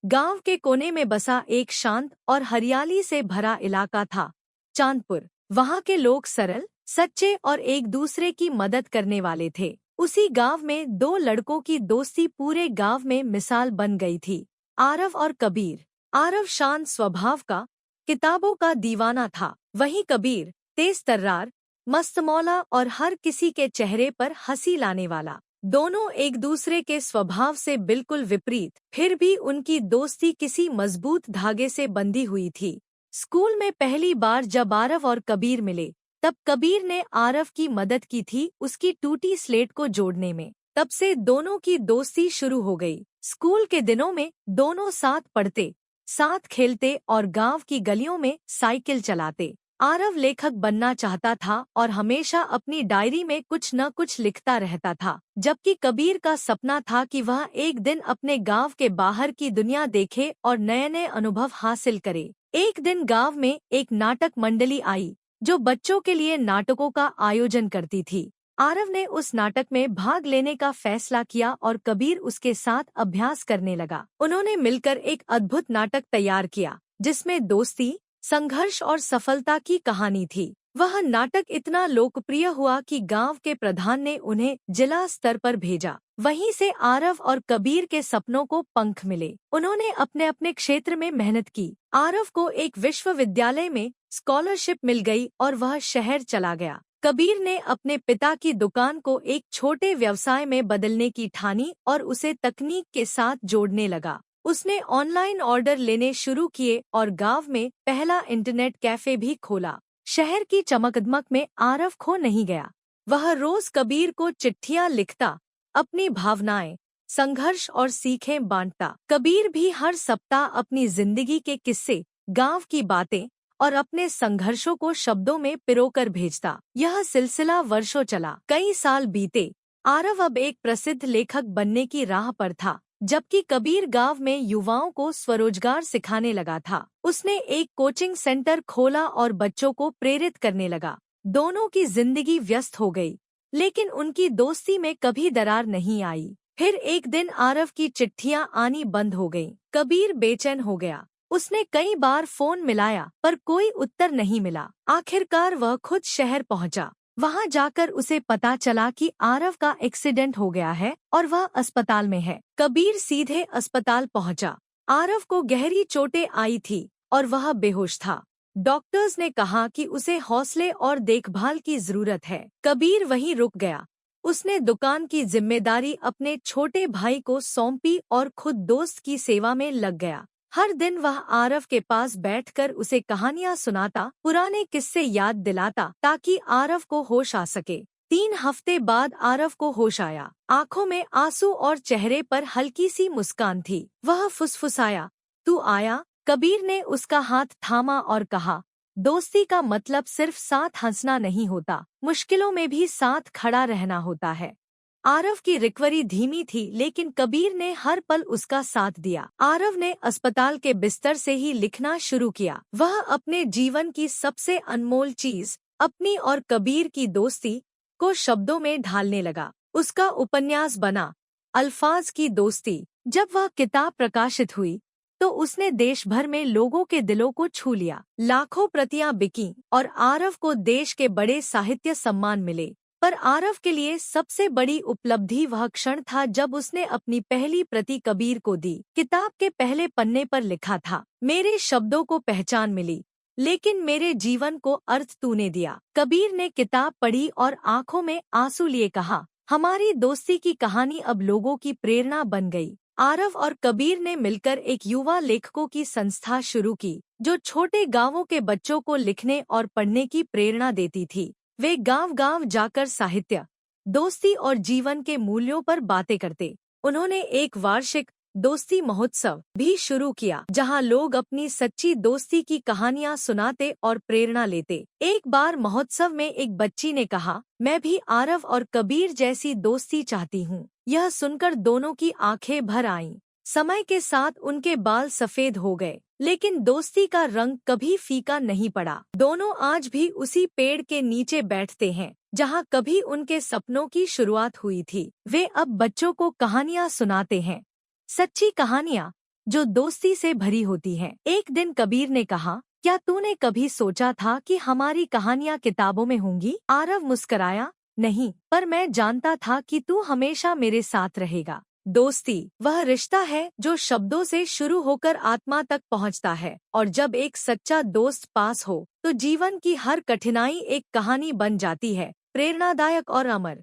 गांव के कोने में बसा एक शांत और हरियाली से भरा इलाका था, चांदपुर। वहां के लोग सरल, सच्चे और एक दूसरे की मदद करने वाले थे। उसी गांव में दो लड़कों की दोस्ती पूरे गांव में मिसाल बन गई थी, आरव और कबीर। आरव शांत स्वभाव का, किताबों का दीवाना था। वहीं कबीर तेज तर्रार, मस्तमौला और हर किसी के चेहरे पर हंसी लाने वाला। दोनों एक दूसरे के स्वभाव से बिल्कुल विपरीत, फिर भी उनकी दोस्ती किसी मजबूत धागे से बंधी हुई थी। स्कूल में पहली बार जब आरव और कबीर मिले, तब कबीर ने आरव की मदद की थी उसकी टूटी स्लेट को जोड़ने में। तब से दोनों की दोस्ती शुरू हो गई। स्कूल के दिनों में दोनों साथ पढ़ते, साथ खेलते और गांव की गलियों में साइकिल चलाते। आरव लेखक बनना चाहता था और हमेशा अपनी डायरी में कुछ न कुछ लिखता रहता था, जबकि कबीर का सपना था कि वह एक दिन अपने गांव के बाहर की दुनिया देखे और नए नए अनुभव हासिल करे। एक दिन गांव में एक नाटक मंडली आई, जो बच्चों के लिए नाटकों का आयोजन करती थी। आरव ने उस नाटक में भाग लेने का फैसला किया और कबीर उसके साथ अभ्यास करने लगा। उन्होंने मिलकर एक अद्भुत नाटक तैयार किया, जिसमें दोस्ती, संघर्ष और सफलता की कहानी थी। वह नाटक इतना लोकप्रिय हुआ कि गांव के प्रधान ने उन्हें जिला स्तर पर भेजा। वहीं से आरव और कबीर के सपनों को पंख मिले। उन्होंने अपने अपने क्षेत्र में मेहनत की। आरव को एक विश्वविद्यालय में स्कॉलरशिप मिल गई और वह शहर चला गया। कबीर ने अपने पिता की दुकान को एक छोटे व्यवसाय में बदलने की ठानी और उसे तकनीक के साथ जोड़ने लगा। उसने ऑनलाइन ऑर्डर लेने शुरू किए और गांव में पहला इंटरनेट कैफे भी खोला। शहर की चमकदमक में आरव खो नहीं गया। वह रोज कबीर को चिट्ठियां लिखता, अपनी भावनाएं, संघर्ष और सीखें बांटता। कबीर भी हर सप्ताह अपनी जिंदगी के किस्से, गांव की बातें और अपने संघर्षों को शब्दों में पिरोकर भेजता। यह सिलसिला वर्षों चला। कई साल बीते। आरव अब एक प्रसिद्ध लेखक बनने की राह पर था, जबकि कबीर गांव में युवाओं को स्वरोजगार सिखाने लगा था। उसने एक कोचिंग सेंटर खोला और बच्चों को प्रेरित करने लगा। दोनों की जिंदगी व्यस्त हो गई, लेकिन उनकी दोस्ती में कभी दरार नहीं आई। फिर एक दिन आरव की चिट्ठियां आनी बंद हो गईं। कबीर बेचैन हो गया। उसने कई बार फोन मिलाया, पर कोई उत्तर नहीं मिला। आखिरकार वह खुद शहर पहुंचा। वहां जाकर उसे पता चला कि आरव का एक्सीडेंट हो गया है और वह अस्पताल में है। कबीर सीधे अस्पताल पहुंचा। आरव को गहरी चोटें आई थी और वह बेहोश था। डॉक्टर्स ने कहा कि उसे हौसले और देखभाल की जरूरत है। कबीर वहीं रुक गया। उसने दुकान की जिम्मेदारी अपने छोटे भाई को सौंपी और खुद दोस्त की सेवा में लग गया। हर दिन वह आरव के पास बैठकर उसे कहानियां सुनाता, पुराने किस्से याद दिलाता, ताकि आरव को होश आ सके। 3 हफ्ते बाद आरव को होश आया। आंखों में आंसू और चेहरे पर हल्की सी मुस्कान थी। वह फुसफुसाया, तू आया? कबीर ने उसका हाथ थामा और कहा, दोस्ती का मतलब सिर्फ साथ हंसना नहीं होता, मुश्किलों में भी साथ खड़ा रहना होता है। आरव की रिकवरी धीमी थी, लेकिन कबीर ने हर पल उसका साथ दिया। आरव ने अस्पताल के बिस्तर से ही लिखना शुरू किया। वह अपने जीवन की सबसे अनमोल चीज, अपनी और कबीर की दोस्ती, को शब्दों में ढालने लगा। उसका उपन्यास बना, अल्फाज की दोस्ती। जब वह किताब प्रकाशित हुई, तो उसने देश भर में लोगों के दिलों को छू लिया। लाखों प्रतियां बिकीं और आरव को देश के बड़े साहित्य सम्मान मिले। पर आरव के लिए सबसे बड़ी उपलब्धि वह क्षण था जब उसने अपनी पहली प्रति कबीर को दी। किताब के पहले पन्ने पर लिखा था, मेरे शब्दों को पहचान मिली, लेकिन मेरे जीवन को अर्थ तूने दिया। कबीर ने किताब पढ़ी और आंखों में आंसू लिए कहा, हमारी दोस्ती की कहानी अब लोगों की प्रेरणा बन गई। आरव और कबीर ने मिलकर एक युवा लेखकों की संस्था शुरू की, जो छोटे गांवों के बच्चों को लिखने और पढ़ने की प्रेरणा देती थी। वे गांव-गांव जाकर साहित्य, दोस्ती और जीवन के मूल्यों पर बातें करते। उन्होंने एक वार्षिक दोस्ती महोत्सव भी शुरू किया, जहां लोग अपनी सच्ची दोस्ती की कहानियां सुनाते और प्रेरणा लेते। एक बार महोत्सव में एक बच्ची ने कहा, मैं भी आरव और कबीर जैसी दोस्ती चाहती हूँ। यह सुनकर दोनों की आंखें भर आईं। समय के साथ उनके बाल सफेद हो गए, लेकिन दोस्ती का रंग कभी फीका नहीं पड़ा। दोनों आज भी उसी पेड़ के नीचे बैठते हैं, जहां कभी उनके सपनों की शुरुआत हुई थी। वे अब बच्चों को कहानियां सुनाते हैं, सच्ची कहानियां, जो दोस्ती से भरी होती हैं। एक दिन कबीर ने कहा, क्या तूने कभी सोचा था कि हमारी कहानियाँ किताबों में होंगी? आरव मुस्कराया, नहीं, पर मैं जानता था कि तू हमेशा मेरे साथ रहेगा। दोस्ती वह रिश्ता है जो शब्दों से शुरू होकर आत्मा तक पहुंचता है, और जब एक सच्चा दोस्त पास हो तो जीवन की हर कठिनाई एक कहानी बन जाती है, प्रेरणादायक और अमर।